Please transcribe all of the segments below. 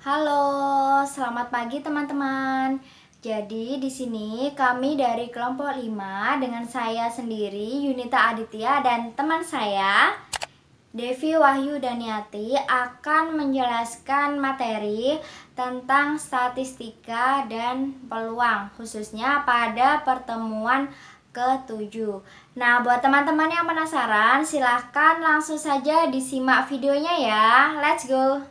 Halo, selamat pagi teman-teman. Jadi di sini kami dari kelompok 5 dengan saya sendiri Yunita Aditya dan teman saya Devi Wahyu Daniati akan menjelaskan materi tentang statistika dan peluang khususnya pada pertemuan ke-7. Nah, buat teman-teman yang penasaran silahkan langsung saja disimak videonya ya. Let's go.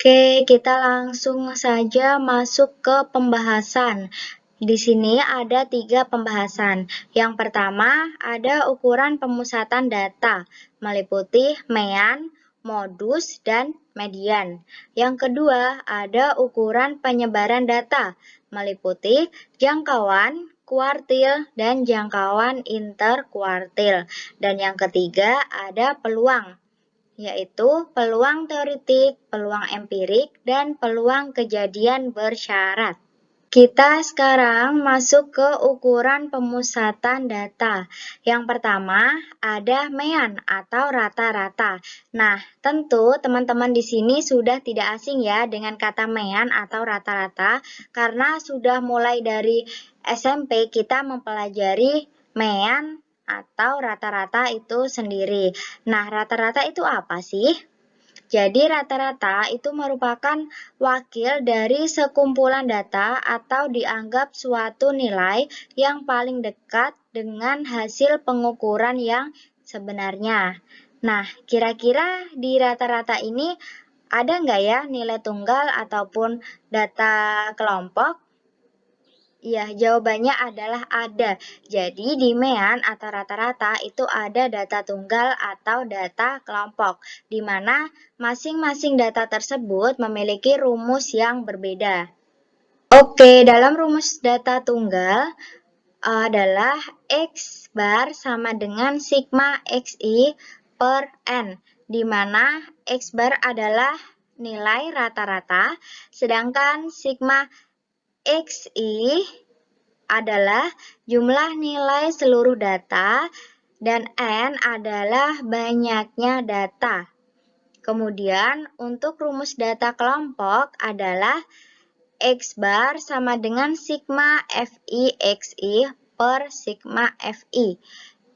Oke, kita langsung saja masuk ke pembahasan. Di sini ada 3 pembahasan. Yang pertama, ada ukuran pemusatan data, meliputi mean, modus, dan median. Yang kedua, ada ukuran penyebaran data, meliputi jangkauan, kuartil, dan jangkauan interkuartil. Dan yang ketiga, ada peluang, yaitu peluang teoretik, peluang empirik, dan peluang kejadian bersyarat. Kita sekarang masuk ke ukuran pemusatan data. Yang pertama, ada mean atau rata-rata. Nah, tentu teman-teman di sini sudah tidak asing ya dengan kata mean atau rata-rata, karena sudah mulai dari SMP kita mempelajari mean atau rata-rata itu sendiri. Nah, rata-rata itu apa sih? Jadi rata-rata itu merupakan wakil dari sekumpulan data atau dianggap suatu nilai yang paling dekat dengan hasil pengukuran yang sebenarnya. Nah, kira-kira di rata-rata ini ada nggak ya nilai tunggal ataupun data kelompok? Ya, jawabannya adalah ada. Jadi, di mean atau rata-rata itu ada data tunggal atau data kelompok, di mana masing-masing data tersebut memiliki rumus yang berbeda. Oke, dalam rumus data tunggal adalah X bar sama dengan sigma XI per N, di mana X bar adalah nilai rata-rata, sedangkan sigma XI adalah jumlah nilai seluruh data dan N adalah banyaknya data. Kemudian untuk rumus data kelompok adalah X bar sama dengan sigma FI XI per sigma FI.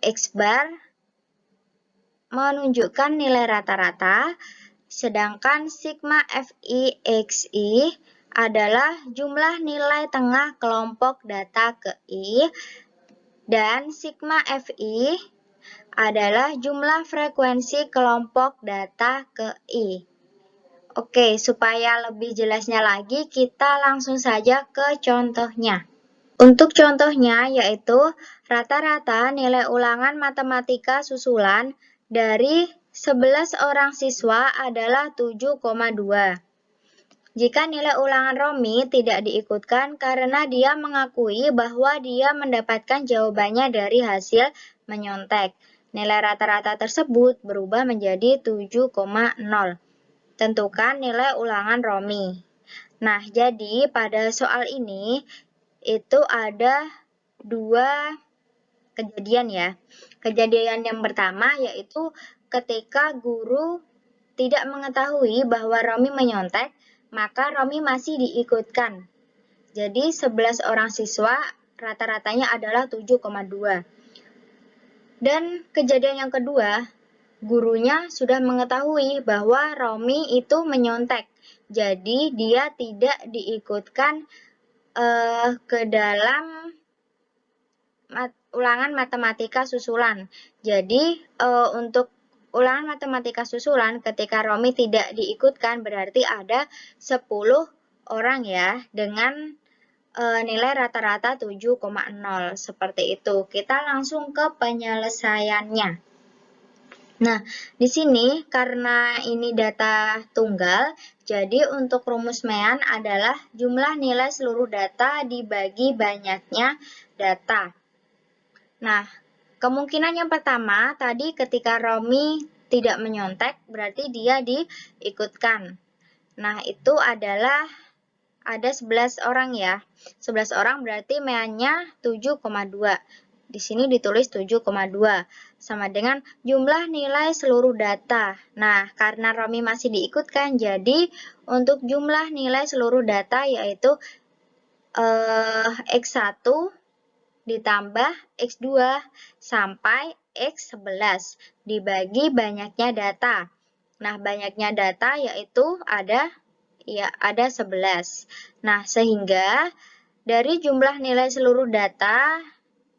X bar menunjukkan nilai rata-rata, sedangkan sigma FI XI adalah jumlah nilai tengah kelompok data ke I, dan sigma FI adalah jumlah frekuensi kelompok data ke I. Oke, supaya lebih jelasnya lagi, kita langsung saja ke contohnya. Untuk contohnya yaitu rata-rata nilai ulangan matematika susulan dari 11 orang siswa adalah 7,2. Jika nilai ulangan Romi tidak diikutkan karena dia mengakui bahwa dia mendapatkan jawabannya dari hasil menyontek, nilai rata-rata tersebut berubah menjadi 7,0. Tentukan nilai ulangan Romi. Nah, jadi pada soal ini itu ada 2 kejadian ya. Kejadian yang pertama yaitu ketika guru tidak mengetahui bahwa Romi menyontek, maka Romi masih diikutkan. Jadi 11 orang siswa rata-ratanya adalah 7,2. Dan kejadian yang kedua, gurunya sudah mengetahui bahwa Romi itu menyontek. Jadi dia tidak diikutkan ke dalam ulangan matematika susulan. Jadi untuk ulangan matematika susulan ketika Romi tidak diikutkan berarti ada 10 orang ya dengan nilai rata-rata 7,0 seperti itu. Kita langsung ke penyelesaiannya. Nah, di sini karena ini data tunggal, jadi untuk rumus mean adalah jumlah nilai seluruh data dibagi banyaknya data. Nah, kemungkinan yang pertama tadi ketika Romi tidak menyontek berarti dia diikutkan. Nah, itu adalah ada 11 orang ya. 11 orang berarti MA-nya 7,2. Di sini ditulis 7,2 sama dengan jumlah nilai seluruh data. Nah, karena Romi masih diikutkan, jadi untuk jumlah nilai seluruh data yaitu X1 ditambah X2 sampai X11 dibagi banyaknya data. Nah, banyaknya data yaitu ada 11. Nah, sehingga dari jumlah nilai seluruh data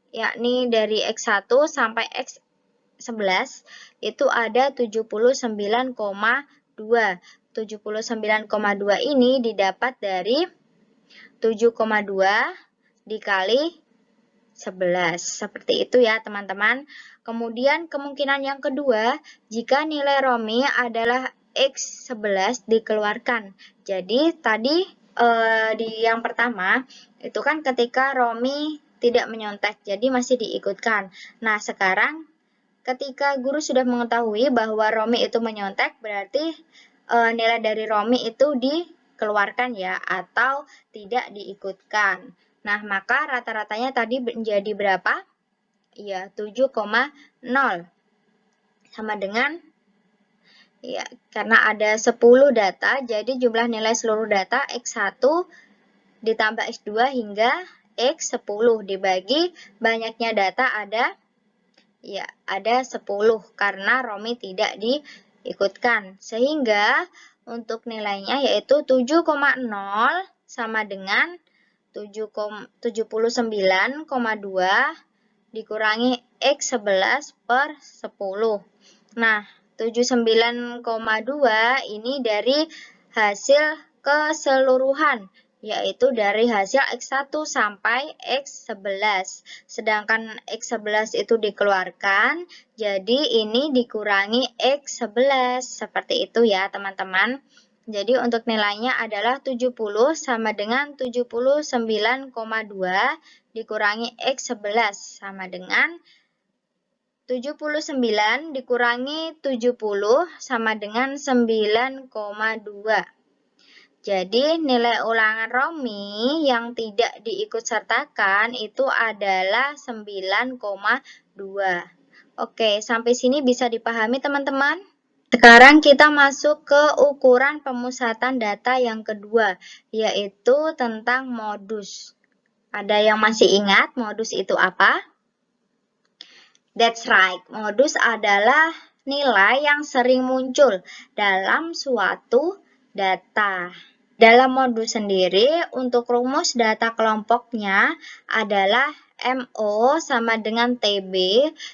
yakni dari X1 sampai X11 itu ada 79,2. 79,2 ini didapat dari 7,2 dikali 11. Seperti itu ya teman-teman. Kemudian kemungkinan yang kedua, jika nilai Romi adalah X11 dikeluarkan. Jadi tadi di yang pertama itu kan ketika Romi tidak menyontek, jadi masih diikutkan. Nah, sekarang ketika guru sudah mengetahui bahwa Romi itu menyontek, berarti nilai dari Romi itu dikeluarkan ya, atau tidak diikutkan. Nah, maka rata-ratanya tadi menjadi berapa? Ya, 7,0. Sama dengan, ya, karena ada 10 data, jadi jumlah nilai seluruh data X1 ditambah X2 hingga X10 dibagi banyaknya data ada 10 karena Romi tidak diikutkan. Sehingga untuk nilainya yaitu 7,0 sama dengan 79,2 dikurangi X11 per 10. Nah, 79,2 ini dari hasil keseluruhan, yaitu dari hasil X1 sampai X11. Sedangkan X11 itu dikeluarkan, jadi ini dikurangi X11. Seperti itu ya teman-teman. Jadi untuk nilainya adalah 70 sama dengan 79,2 dikurangi X11 sama dengan 79 dikurangi 70 sama dengan 9,2. Jadi nilai ulangan Romi yang tidak diikutsertakan itu adalah 9,2. Oke, sampai sini bisa dipahami teman-teman? Sekarang kita masuk ke ukuran pemusatan data yang kedua, yaitu tentang modus. Ada yang masih ingat modus itu apa? That's right, modus adalah nilai yang sering muncul dalam suatu data. Dalam modus sendiri, untuk rumus data kelompoknya adalah MO sama dengan TB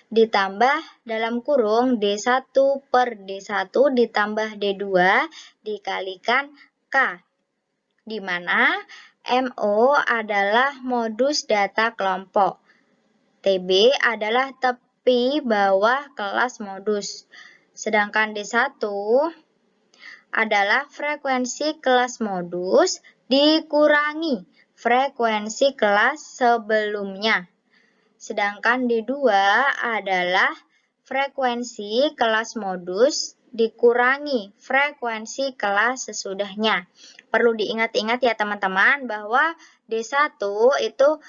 ditambah dalam kurung D1 per D1 ditambah D2 dikalikan K, di mana MO adalah modus data kelompok. TB adalah tepi bawah kelas modus. Sedangkan D1 adalah frekuensi kelas modus dikurangi frekuensi kelas sebelumnya. Sedangkan D2 adalah frekuensi kelas modus dikurangi frekuensi kelas sesudahnya. Perlu diingat-ingat ya teman-teman bahwa D1 itu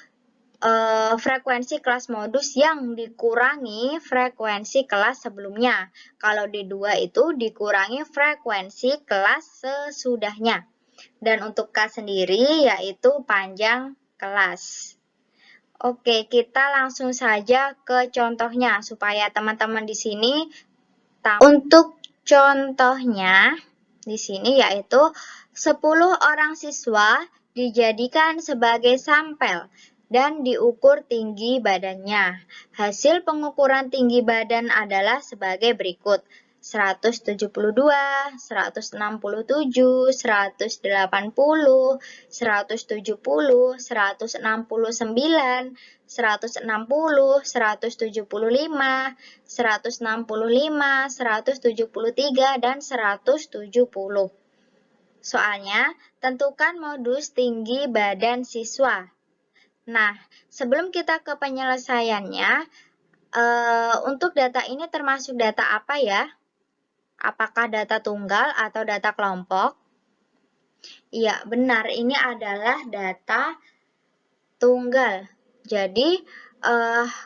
frekuensi kelas modus yang dikurangi frekuensi kelas sebelumnya. Kalau D2 itu dikurangi frekuensi kelas sesudahnya. Dan untuk K sendiri yaitu panjang kelas. Oke, kita langsung saja ke contohnya supaya teman-teman di sini tahu. Untuk contohnya di sini yaitu 10 orang siswa dijadikan sebagai sampel dan diukur tinggi badannya. Hasil pengukuran tinggi badan adalah sebagai berikut. 172, 167, 180, 170, 169, 160, 175, 165, 173, dan 170. Soalnya, tentukan modus tinggi badan siswa. Nah, sebelum kita ke penyelesaiannya, untuk data ini termasuk data apa ya? Apakah data tunggal atau data kelompok? Iya, benar. Ini adalah data tunggal. Jadi,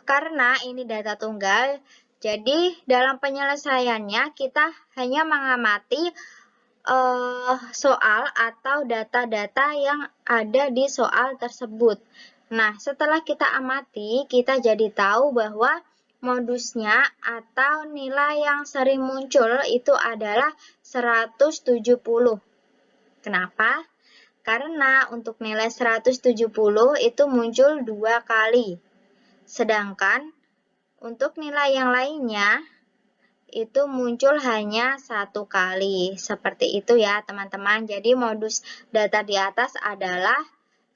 karena ini data tunggal, jadi dalam penyelesaiannya kita hanya mengamati soal atau data-data yang ada di soal tersebut. Nah, setelah kita amati, kita jadi tahu bahwa modusnya atau nilai yang sering muncul itu adalah 170. Kenapa? Karena untuk nilai 170 itu muncul 2 kali. Sedangkan untuk nilai yang lainnya itu muncul hanya 1 kali. Seperti itu ya teman-teman. Jadi modus data di atas adalah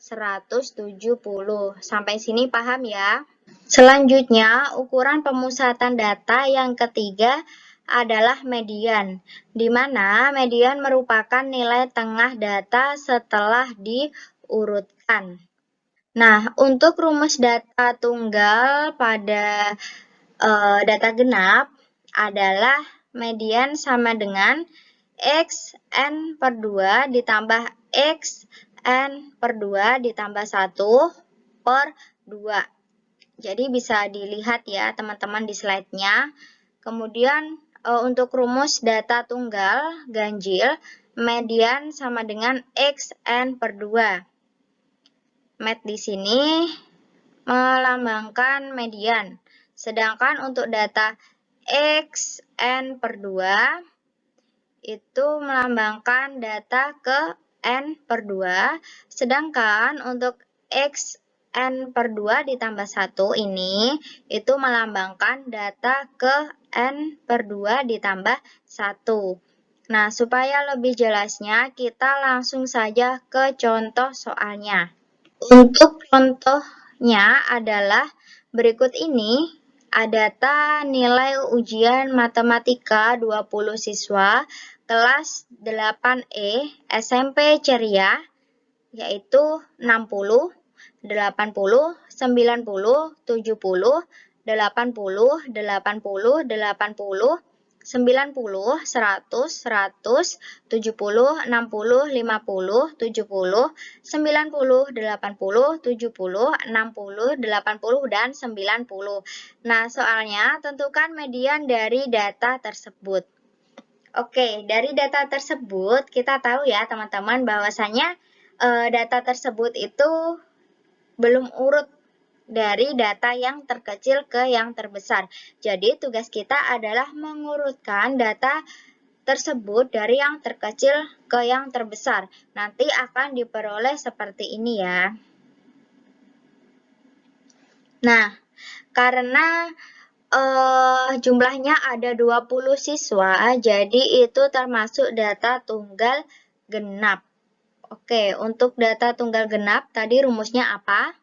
170. Sampai sini paham ya? Selanjutnya, ukuran pemusatan data yang ketiga adalah median, di mana median merupakan nilai tengah data setelah diurutkan. Nah, untuk rumus data tunggal pada data genap adalah median sama dengan xn per 2 ditambah xn per 2 ditambah 1 per 2. Jadi bisa dilihat ya teman-teman di slide-nya. Kemudian untuk rumus data tunggal ganjil, median sama dengan xn per 2. Med di sini melambangkan median. Sedangkan untuk data xn per 2 itu melambangkan data ke n per 2. Sedangkan untuk xn per 2 ditambah 1 ini itu melambangkan data ke n per 2 ditambah 1. Nah, supaya lebih jelasnya kita langsung saja ke contoh soalnya. Untuk contohnya adalah berikut ini. Data nilai ujian matematika 20 siswa kelas 8E SMP Ceria, yaitu 60, 80, 90, 70, 80, 80, 80, 90, 100, 100, 70, 60, 50, 70, 90, 80, 70, 60, 80, dan 90. Nah, soalnya tentukan median dari data tersebut. Oke, dari data tersebut kita tahu ya teman-teman bahwasanya data tersebut itu belum urut dari data yang terkecil ke yang terbesar. Jadi tugas kita adalah mengurutkan data tersebut dari yang terkecil ke yang terbesar. Nanti akan diperoleh seperti ini ya. Nah, karena jumlahnya ada 20 siswa, jadi itu termasuk data tunggal genap. Oke, untuk data tunggal genap tadi rumusnya apa?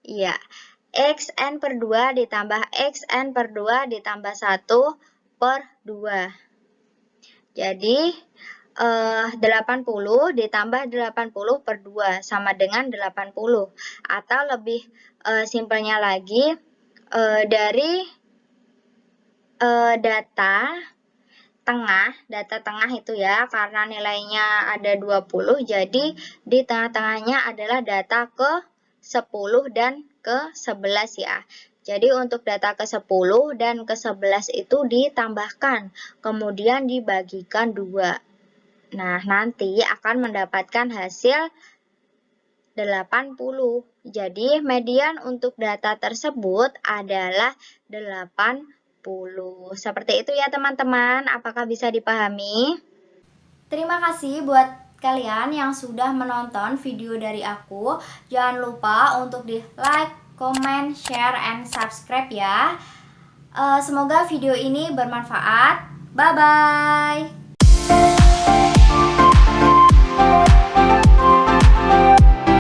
Iya, xn per 2 ditambah xn per 2 ditambah 1 per 2. Jadi, 80 ditambah 80 per 2 sama dengan 80. Atau lebih simpelnya lagi, dari data tengah itu ya, karena nilainya ada 20, jadi di tengah-tengahnya adalah data ke 10 dan ke 11 ya. Jadi untuk data ke 10 dan ke 11 itu ditambahkan, kemudian dibagikan 2. Nah, nanti akan mendapatkan hasil 80. Jadi median untuk data tersebut adalah 80. Seperti itu ya teman-teman, apakah bisa dipahami? Terima kasih buat kalian yang sudah menonton video dari aku. Jangan lupa untuk di like, comment, share, and subscribe ya. Semoga video ini bermanfaat. Bye-bye.